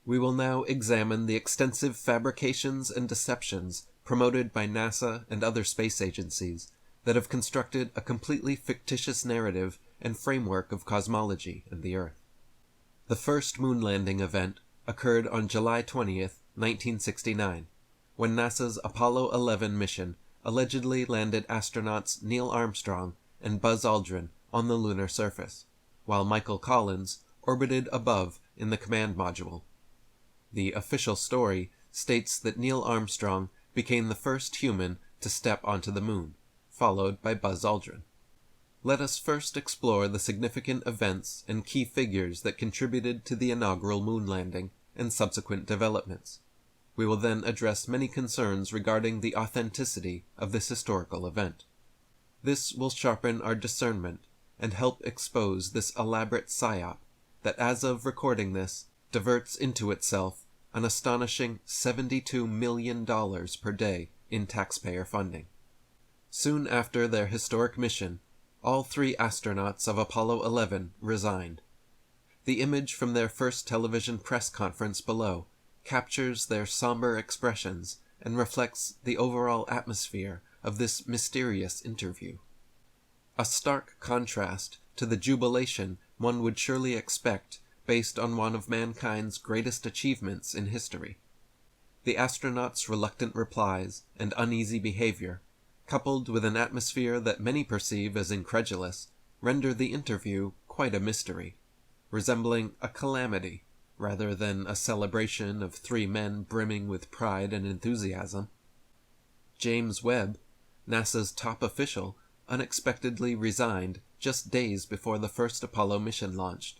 We will now examine the extensive fabrications and deceptions promoted by NASA and other space agencies that have constructed a completely fictitious narrative and framework of cosmology and the Earth. The first moon landing event occurred on July 20th, 1969, when NASA's Apollo 11 mission allegedly landed astronauts Neil Armstrong and Buzz Aldrin on the lunar surface, while Michael Collins orbited above in the command module. The official story states that Neil Armstrong became the first human to step onto the moon, followed by Buzz Aldrin. Let us first explore the significant events and key figures that contributed to the inaugural moon landing and subsequent developments. We will then address many concerns regarding the authenticity of this historical event. This will sharpen our discernment and help expose this elaborate psyop that, as of recording this, diverts into itself an astonishing $72 million per day in taxpayer funding. Soon after their historic mission, all 3 astronauts of Apollo 11 resigned. The image from their first television press conference below captures their somber expressions and reflects the overall atmosphere of this mysterious interview. A stark contrast to the jubilation one would surely expect based on one of mankind's greatest achievements in history. The astronauts' reluctant replies and uneasy behavior, coupled with an atmosphere that many perceive as incredulous, render the interview quite a mystery, resembling a calamity rather than a celebration of 3 men brimming with pride and enthusiasm. James Webb, NASA's top official, unexpectedly resigned just days before the first Apollo mission launched.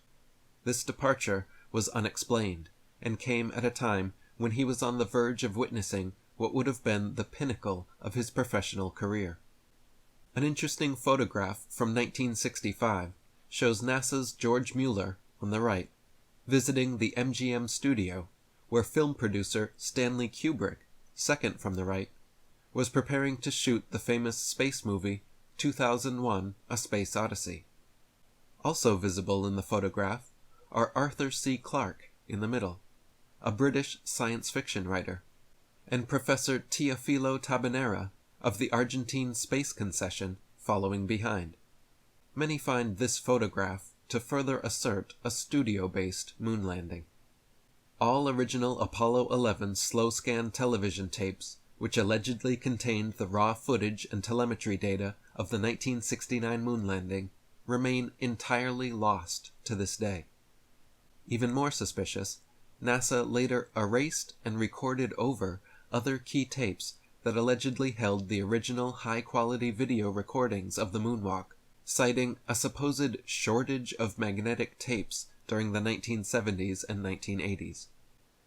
This departure was unexplained, and came at a time when he was on the verge of witnessing what would have been the pinnacle of his professional career. An interesting photograph from 1965 shows NASA's George Mueller, on the right, visiting the MGM studio, where film producer Stanley Kubrick, second from the right, was preparing to shoot the famous space movie 2001: A Space Odyssey. Also visible in the photograph are Arthur C. Clarke in the middle, a British science fiction writer, and Professor Teofilo Tabanera of the Argentine Space Concession following behind. Many find this photograph to further assert a studio-based moon landing. All original Apollo 11 slow-scan television tapes, which allegedly contained the raw footage and telemetry data of the 1969 moon landing, remain entirely lost to this day. Even more suspicious, NASA later erased and recorded over other key tapes that allegedly held the original high-quality video recordings of the moonwalk, citing a supposed shortage of magnetic tapes during the 1970s and 1980s.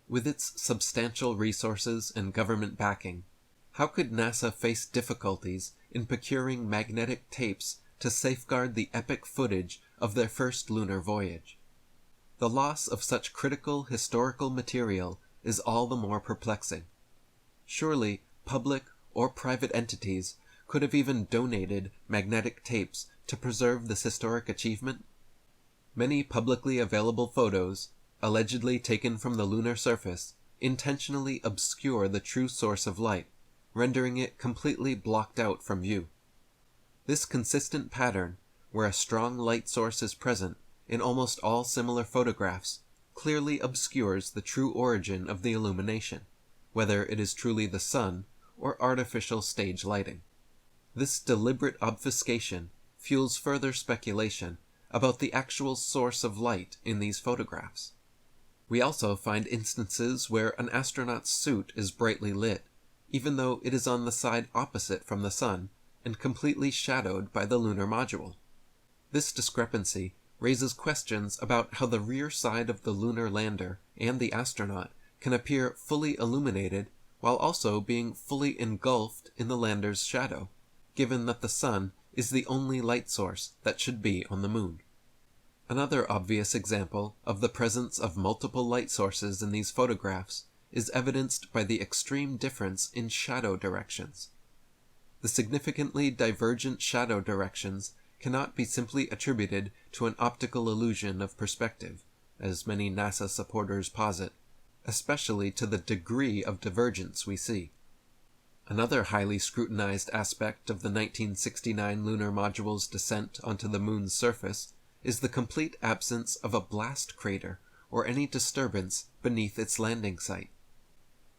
With its substantial resources and government backing, how could NASA face difficulties in procuring magnetic tapes to safeguard the epic footage of their first lunar voyage? The loss of such critical historical material is all the more perplexing. Surely, public or private entities could have even donated magnetic tapes to preserve this historic achievement. Many publicly available photos, allegedly taken from the lunar surface, intentionally obscure the true source of light, rendering it completely blocked out from view. This consistent pattern, where a strong light source is present in almost all similar photographs, clearly obscures the true origin of the illumination, whether it is truly the sun or artificial stage lighting. This deliberate obfuscation fuels further speculation about the actual source of light in these photographs. We also find instances where an astronaut's suit is brightly lit, even though it is on the side opposite from the sun and completely shadowed by the lunar module. This discrepancy raises questions about how the rear side of the lunar lander and the astronaut can appear fully illuminated while also being fully engulfed in the lander's shadow, given that the sun is the only light source that should be on the moon. Another obvious example of the presence of multiple light sources in these photographs is evidenced by the extreme difference in shadow directions. The significantly divergent shadow directions cannot be simply attributed to an optical illusion of perspective, as many NASA supporters posit, especially to the degree of divergence we see. Another highly scrutinized aspect of the 1969 lunar module's descent onto the Moon's surface is the complete absence of a blast crater or any disturbance beneath its landing site.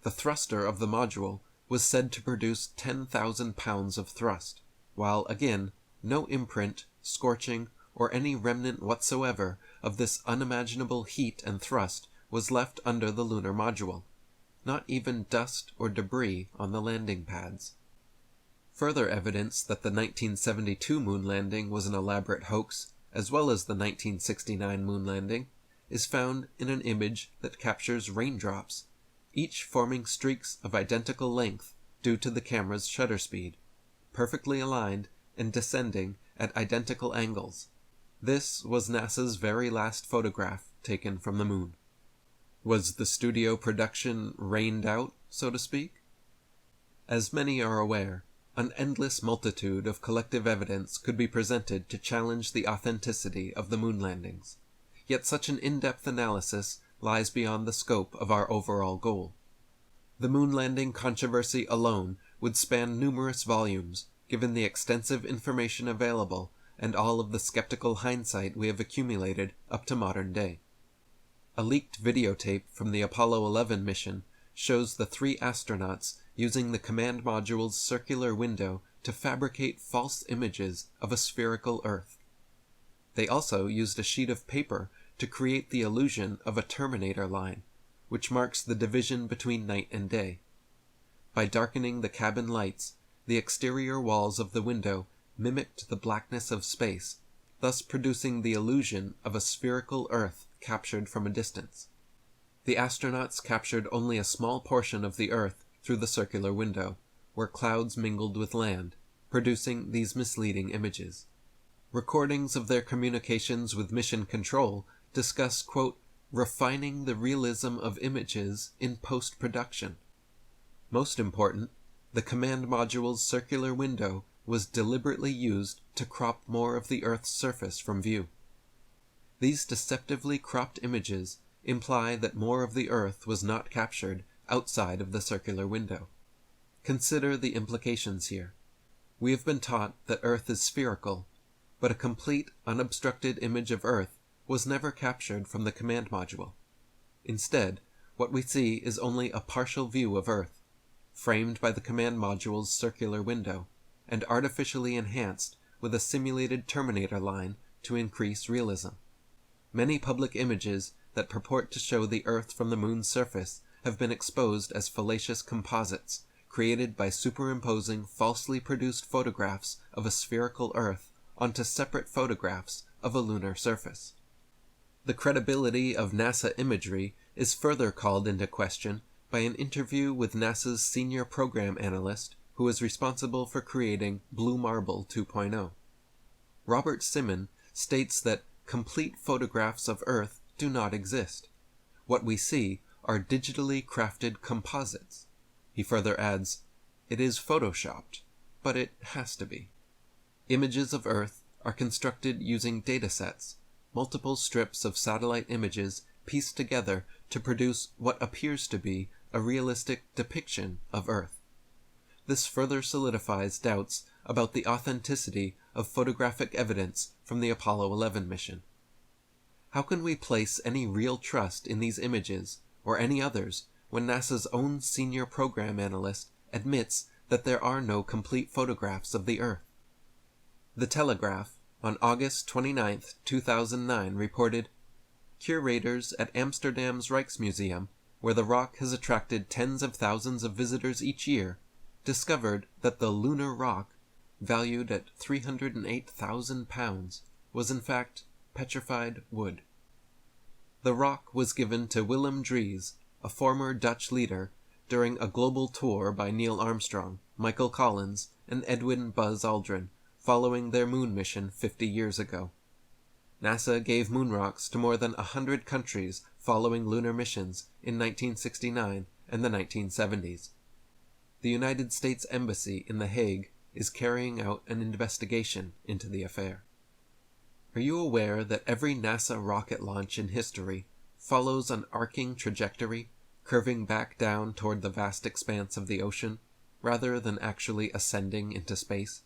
The thruster of the module was said to produce 10,000 pounds of thrust, while again, no imprint, scorching, or any remnant whatsoever of this unimaginable heat and thrust was left under the lunar module, not even dust or debris on the landing pads. Further evidence that the 1972 moon landing was an elaborate hoax, as well as the 1969 moon landing, is found in an image that captures raindrops, each forming streaks of identical length due to the camera's shutter speed, perfectly aligned and descending at identical angles. This was NASA's very last photograph taken from the moon. Was the studio production rained out, so to speak? As many are aware, an endless multitude of collective evidence could be presented to challenge the authenticity of the moon landings, yet such an in-depth analysis lies beyond the scope of our overall goal. The moon landing controversy alone would span numerous volumes, given the extensive information available and all of the skeptical hindsight we have accumulated up to modern day. A leaked videotape from the Apollo 11 mission shows the 3 astronauts using the command module's circular window to fabricate false images of a spherical Earth. They also used a sheet of paper to create the illusion of a terminator line, which marks the division between night and day. By darkening the cabin lights, the exterior walls of the window mimicked the blackness of space, thus producing the illusion of a spherical Earth captured from a distance. The astronauts captured only a small portion of the Earth through the circular window, where clouds mingled with land, producing these misleading images. Recordings of their communications with Mission Control discuss, quote, refining the realism of images in post-production. Most important, the command module's circular window was deliberately used to crop more of the Earth's surface from view. These deceptively cropped images imply that more of the Earth was not captured outside of the circular window. Consider the implications here. We have been taught that Earth is spherical, but a complete, unobstructed image of Earth was never captured from the command module. Instead, what we see is only a partial view of Earth, framed by the command module's circular window, and artificially enhanced with a simulated terminator line to increase realism. Many public images that purport to show the Earth from the Moon's surface have been exposed as fallacious composites, created by superimposing falsely produced photographs of a spherical Earth onto separate photographs of a lunar surface. The credibility of NASA imagery is further called into question by an interview with NASA's senior program analyst who is responsible for creating Blue Marble 2.0. Robert Simon states that complete photographs of Earth do not exist. What we see are digitally crafted composites. He further adds, it is photoshopped, but it has to be. Images of Earth are constructed using datasets, multiple strips of satellite images pieced together to produce what appears to be a realistic depiction of Earth. This further solidifies doubts about the authenticity of photographic evidence from the Apollo 11 mission. How can we place any real trust in these images, or any others, when NASA's own senior program analyst admits that there are no complete photographs of the Earth? The Telegraph, on August 29, 2009, reported, curators at Amsterdam's Rijksmuseum, where the rock has attracted tens of thousands of visitors each year, discovered that the lunar rock, valued at 308,000 pounds, was in fact petrified wood. The rock was given to Willem Dries, a former Dutch leader, during a global tour by Neil Armstrong, Michael Collins, and Edwin Buzz Aldrin, following their moon mission 50 years ago. NASA gave moon rocks to more than 100 countries following lunar missions in 1969 and the 1970s. The United States Embassy in The Hague is carrying out an investigation into the affair. Are you aware that every NASA rocket launch in history follows an arcing trajectory curving back down toward the vast expanse of the ocean, rather than actually ascending into space?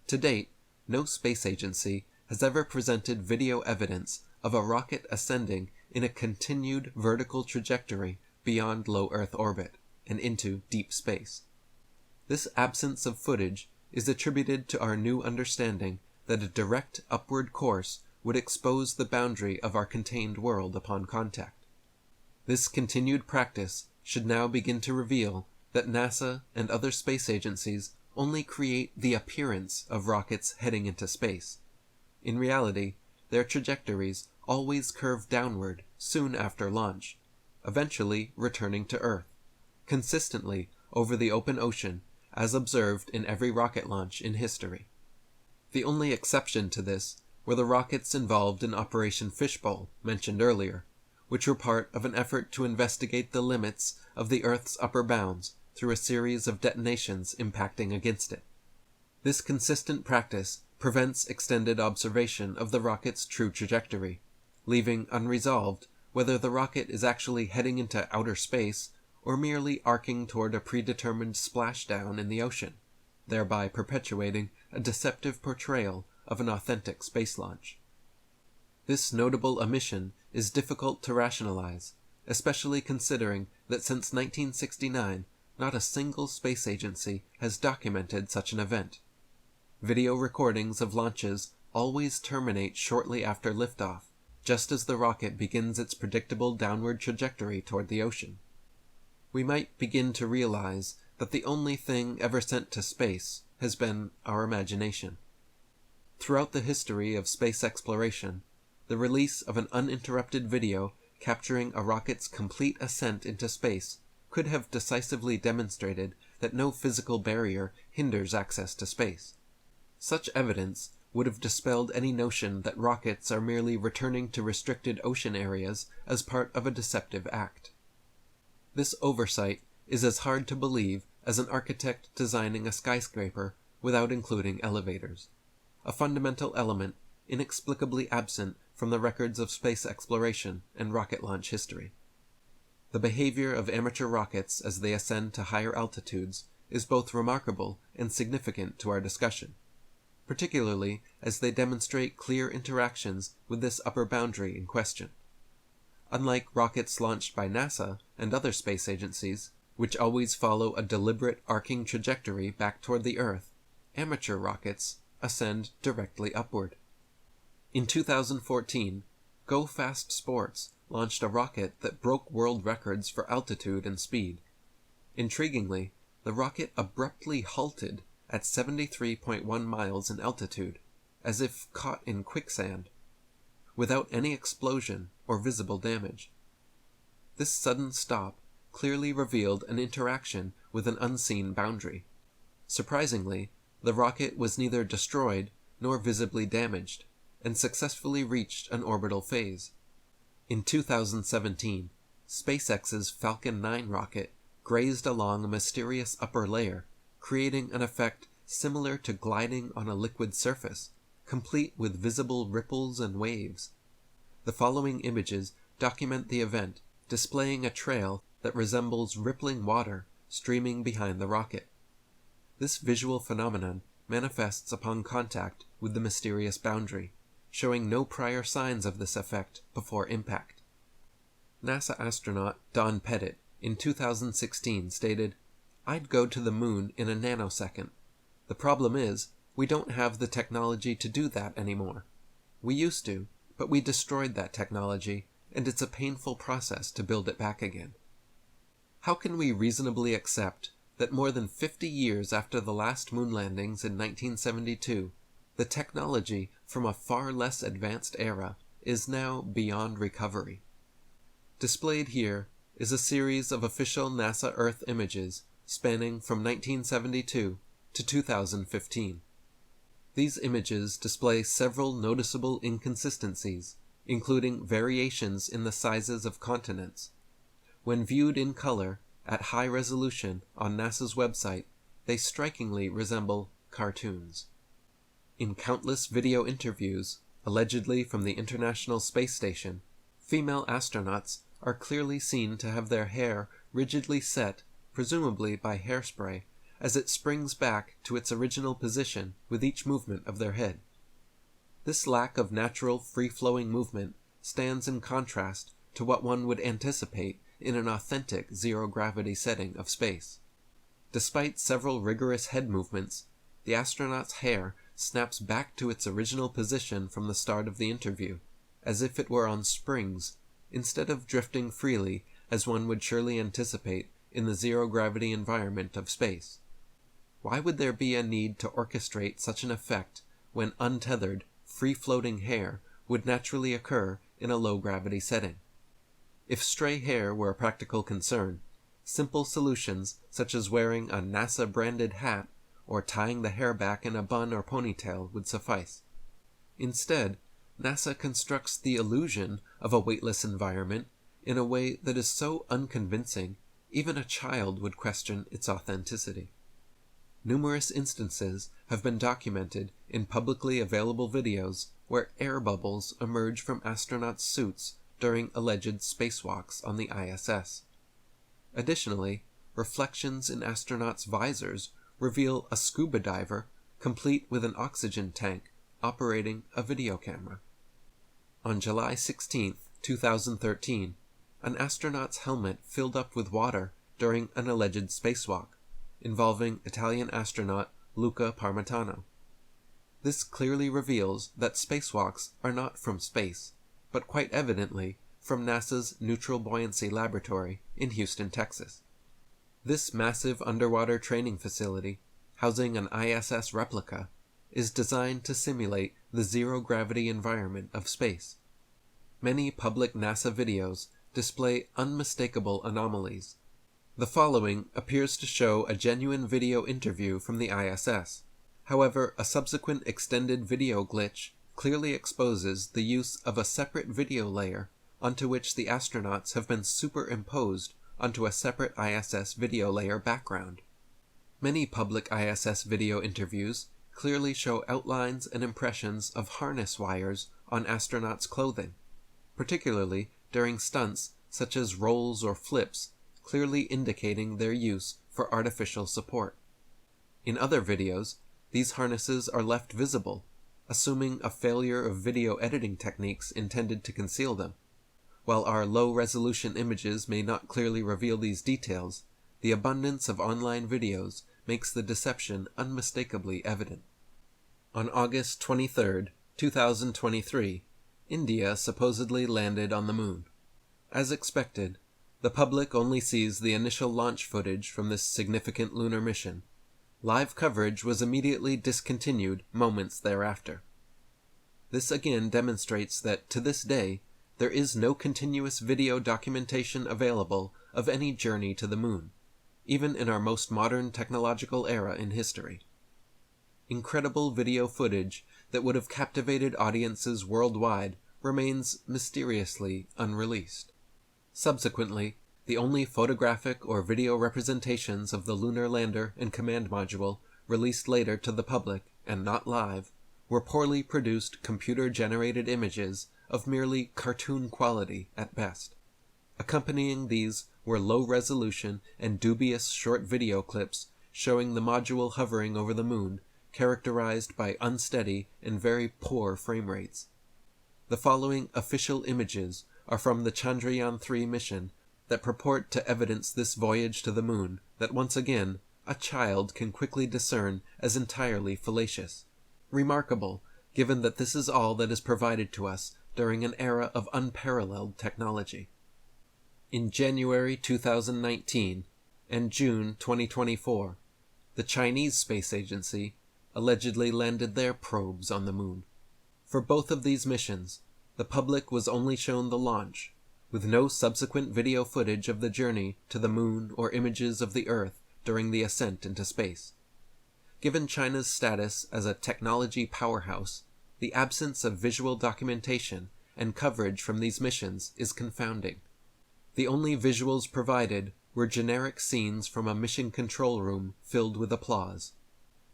To date, no space agency has ever presented video evidence of a rocket ascending in a continued vertical trajectory beyond low Earth orbit and into deep space. This absence of footage is attributed to our new understanding that a direct upward course would expose the boundary of our contained world upon contact. This continued practice should now begin to reveal that NASA and other space agencies only create the appearance of rockets heading into space. In reality, their trajectories always curve downward soon after launch, eventually returning to Earth, consistently over the open ocean, as observed in every rocket launch in history. The only exception to this were the rockets involved in Operation Fishbowl, mentioned earlier, which were part of an effort to investigate the limits of the Earth's upper bounds through a series of detonations impacting against it. This consistent practice prevents extended observation of the rocket's true trajectory, leaving unresolved whether the rocket is actually heading into outer space or merely arcing toward a predetermined splashdown in the ocean, thereby perpetuating a deceptive portrayal of an authentic space launch. This notable omission is difficult to rationalize, especially considering that since 1969, not a single space agency has documented such an event. Video recordings of launches always terminate shortly after liftoff, just as the rocket begins its predictable downward trajectory toward the ocean. We might begin to realize that the only thing ever sent to space has been our imagination. Throughout the history of space exploration, the release of an uninterrupted video capturing a rocket's complete ascent into space could have decisively demonstrated that no physical barrier hinders access to space. Such evidence would have dispelled any notion that rockets are merely returning to restricted ocean areas as part of a deceptive act. This oversight is as hard to believe as an architect designing a skyscraper without including elevators, a fundamental element inexplicably absent from the records of space exploration and rocket launch history. The behavior of amateur rockets as they ascend to higher altitudes is both remarkable and significant to our discussion, particularly as they demonstrate clear interactions with this upper boundary in question. Unlike rockets launched by NASA and other space agencies, which always follow a deliberate arcing trajectory back toward the Earth, amateur rockets ascend directly upward. In 2014, Go Fast Sports launched a rocket that broke world records for altitude and speed. Intriguingly, the rocket abruptly halted at 73.1 miles in altitude, as if caught in quicksand, without any explosion or visible damage. This sudden stop clearly revealed an interaction with an unseen boundary. Surprisingly, the rocket was neither destroyed nor visibly damaged, and successfully reached an orbital phase. In 2017, SpaceX's Falcon 9 rocket grazed along a mysterious upper layer, creating an effect similar to gliding on a liquid surface, complete with visible ripples and waves. The following images document the event, displaying a trail that resembles rippling water streaming behind the rocket. This visual phenomenon manifests upon contact with the mysterious boundary, showing no prior signs of this effect before impact. NASA astronaut Don Pettit in 2016 stated, "I'd go to the moon in a nanosecond. The problem is, we don't have the technology to do that anymore. We used to, but we destroyed that technology, and it's a painful process to build it back again." How can we reasonably accept that more than 50 years after the last moon landings in 1972, the technology from a far less advanced era is now beyond recovery? Displayed here is a series of official NASA Earth images spanning from 1972 to 2015. These images display several noticeable inconsistencies, including variations in the sizes of continents. When viewed in color at high resolution on NASA's website, they strikingly resemble cartoons. In countless video interviews, allegedly from the International Space Station, female astronauts are clearly seen to have their hair rigidly set, presumably by hairspray, as it springs back to its original position with each movement of their head. This lack of natural free-flowing movement stands in contrast to what one would anticipate in an authentic zero-gravity setting of space. Despite several rigorous head movements, the astronaut's hair snaps back to its original position from the start of the interview, as if it were on springs, instead of drifting freely as one would surely anticipate in the zero-gravity environment of space. Why would there be a need to orchestrate such an effect when untethered, free-floating hair would naturally occur in a low-gravity setting? If stray hair were a practical concern, simple solutions such as wearing a NASA-branded hat or tying the hair back in a bun or ponytail would suffice. Instead, NASA constructs the illusion of a weightless environment in a way that is so unconvincing even a child would question its authenticity. Numerous instances have been documented in publicly available videos where air bubbles emerge from astronauts' suits during alleged spacewalks on the ISS. Additionally, reflections in astronauts' visors reveal a scuba diver complete with an oxygen tank operating a video camera. On July 16, 2013, an astronaut's helmet filled up with water during an alleged spacewalk, involving Italian astronaut Luca Parmitano. This clearly reveals that spacewalks are not from space, but quite evidently from NASA's Neutral Buoyancy Laboratory in Houston, Texas. This massive underwater training facility, housing an ISS replica, is designed to simulate the zero-gravity environment of space. Many public NASA videos display unmistakable anomalies. The following appears to show a genuine video interview from the ISS. However, a subsequent extended video glitch clearly exposes the use of a separate video layer onto which the astronauts have been superimposed onto a separate ISS video layer background. Many public ISS video interviews clearly show outlines and impressions of harness wires on astronauts' clothing, particularly during stunts such as rolls or flips, clearly indicating their use for artificial support. In other videos, these harnesses are left visible, assuming a failure of video editing techniques intended to conceal them. While our low-resolution images may not clearly reveal these details, the abundance of online videos makes the deception unmistakably evident. On August 23, 2023, India supposedly landed on the moon. As expected, the public only sees the initial launch footage from this significant lunar mission. Live coverage was immediately discontinued moments thereafter. This again demonstrates that, to this day, there is no continuous video documentation available of any journey to the moon, even in our most modern technological era in history. Incredible video footage that would have captivated audiences worldwide remains mysteriously unreleased. Subsequently, the only photographic or video representations of the lunar lander and command module released later to the public, and not live, were poorly produced computer-generated images of merely cartoon quality at best. Accompanying these were low-resolution and dubious short video clips showing the module hovering over the moon, characterized by unsteady and very poor frame rates. The following official images are from the Chandrayaan-3 mission that purport to evidence this voyage to the moon that once again a child can quickly discern as entirely fallacious. Remarkable, given that this is all that is provided to us during an era of unparalleled technology. In January 2019 and June 2024, the Chinese Space Agency allegedly landed their probes on the moon. For both of these missions, the public was only shown the launch, with no subsequent video footage of the journey to the moon or images of the Earth during the ascent into space. Given China's status as a technology powerhouse, the absence of visual documentation and coverage from these missions is confounding. The only visuals provided were generic scenes from a mission control room filled with applause.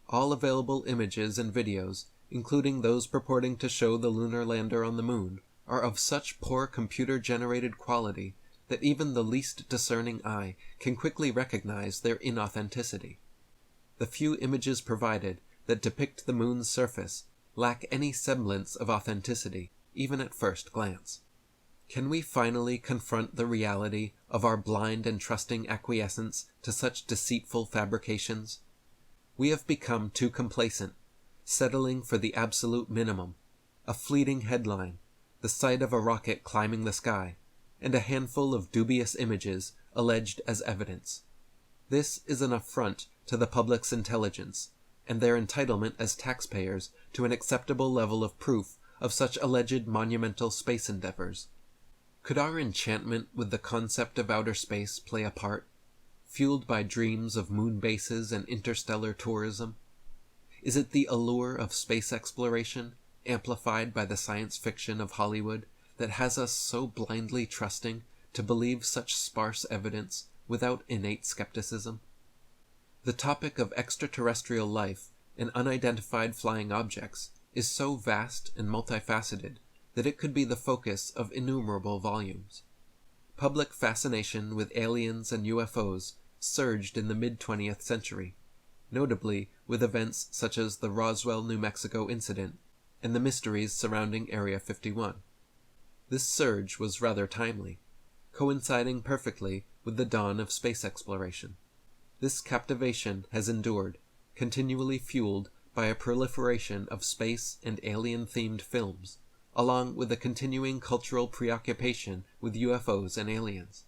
All available images and videos, including those purporting to show the lunar lander on the moon, are of such poor computer-generated quality that even the least discerning eye can quickly recognize their inauthenticity. The few images provided that depict the moon's surface lack any semblance of authenticity, even at first glance. Can we finally confront the reality of our blind and trusting acquiescence to such deceitful fabrications? We have become too complacent, settling for the absolute minimum, a fleeting headline, the sight of a rocket climbing the sky, and a handful of dubious images alleged as evidence. This is an affront to the public's intelligence, and their entitlement as taxpayers to an acceptable level of proof of such alleged monumental space endeavors. Could our enchantment with the concept of outer space play a part, fueled by dreams of moon bases and interstellar tourism? Is it the allure of space exploration, amplified by the science fiction of Hollywood, that has us so blindly trusting to believe such sparse evidence without innate skepticism? The topic of extraterrestrial life and unidentified flying objects is so vast and multifaceted that it could be the focus of innumerable volumes. Public fascination with aliens and UFOs surged in the mid-20th century, notably with events such as the Roswell, New Mexico incident and the mysteries surrounding Area 51. This surge was rather timely, coinciding perfectly with the dawn of space exploration. This captivation has endured, continually fueled by a proliferation of space and alien-themed films, along with a continuing cultural preoccupation with UFOs and aliens.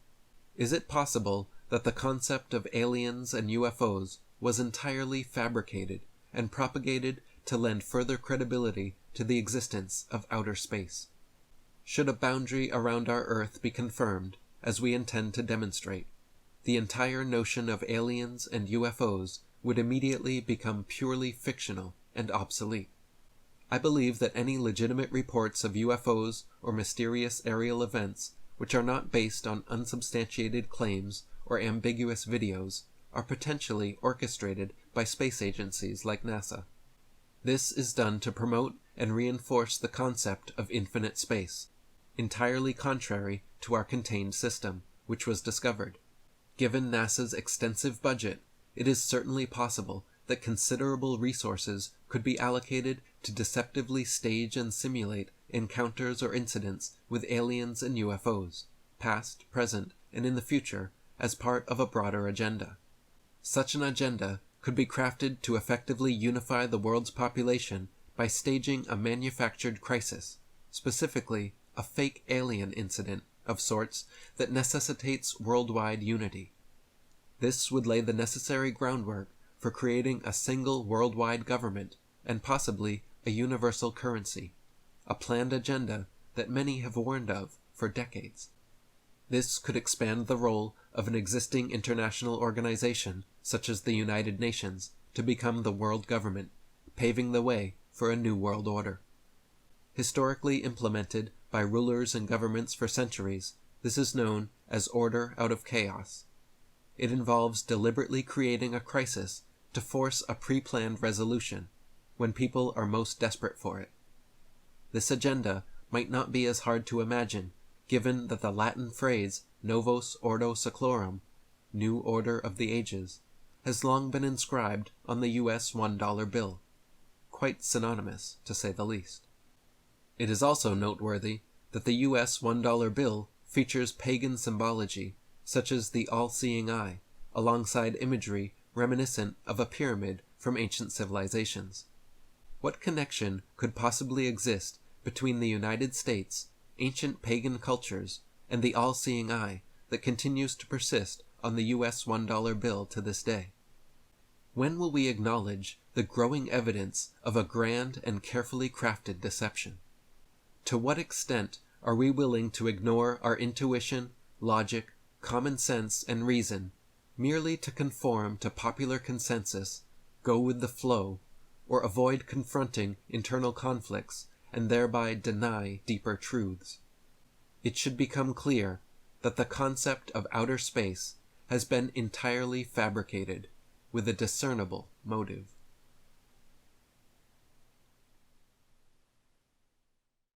Is it possible that the concept of aliens and UFOs was entirely fabricated and propagated to lend further credibility to the existence of outer space? Should a boundary around our Earth be confirmed, as we intend to demonstrate, the entire notion of aliens and UFOs would immediately become purely fictional and obsolete. I believe that any legitimate reports of UFOs or mysterious aerial events which are not based on unsubstantiated claims or ambiguous videos are potentially orchestrated by space agencies like NASA. This is done to promote and reinforce the concept of infinite space, entirely contrary to our contained system, which was discovered. Given NASA's extensive budget, it is certainly possible that considerable resources could be allocated to deceptively stage and simulate encounters or incidents with aliens and UFOs, past, present, and in the future, as part of a broader agenda. Such an agenda could be crafted to effectively unify the world's population by staging a manufactured crisis, specifically a fake alien incident of sorts that necessitates worldwide unity. This would lay the necessary groundwork for creating a single worldwide government and possibly a universal currency, a planned agenda that many have warned of for decades. This could expand the role of an existing international organization, such as the United Nations, to become the world government, paving the way for a new world order. Historically implemented by rulers and governments for centuries, this is known as order out of chaos. It involves deliberately creating a crisis to force a pre-planned resolution when people are most desperate for it. This agenda might not be as hard to imagine, given that the Latin phrase novus ordo seclorum, new order of the ages, has long been inscribed on the US $1 bill, quite synonymous to say the least. It is also noteworthy that the US $1 bill features pagan symbology, such as the all-seeing eye, alongside imagery reminiscent of a pyramid from ancient civilizations. What connection could possibly exist between the United States, ancient pagan cultures, and the all-seeing eye that continues to persist on the US $1 bill to this day? When will we acknowledge the growing evidence of a grand and carefully crafted deception? To what extent are we willing to ignore our intuition, logic, common sense, and reason merely to conform to popular consensus, go with the flow, or avoid confronting internal conflicts and thereby deny deeper truths? It should become clear that the concept of outer space has been entirely fabricated with a discernible motive.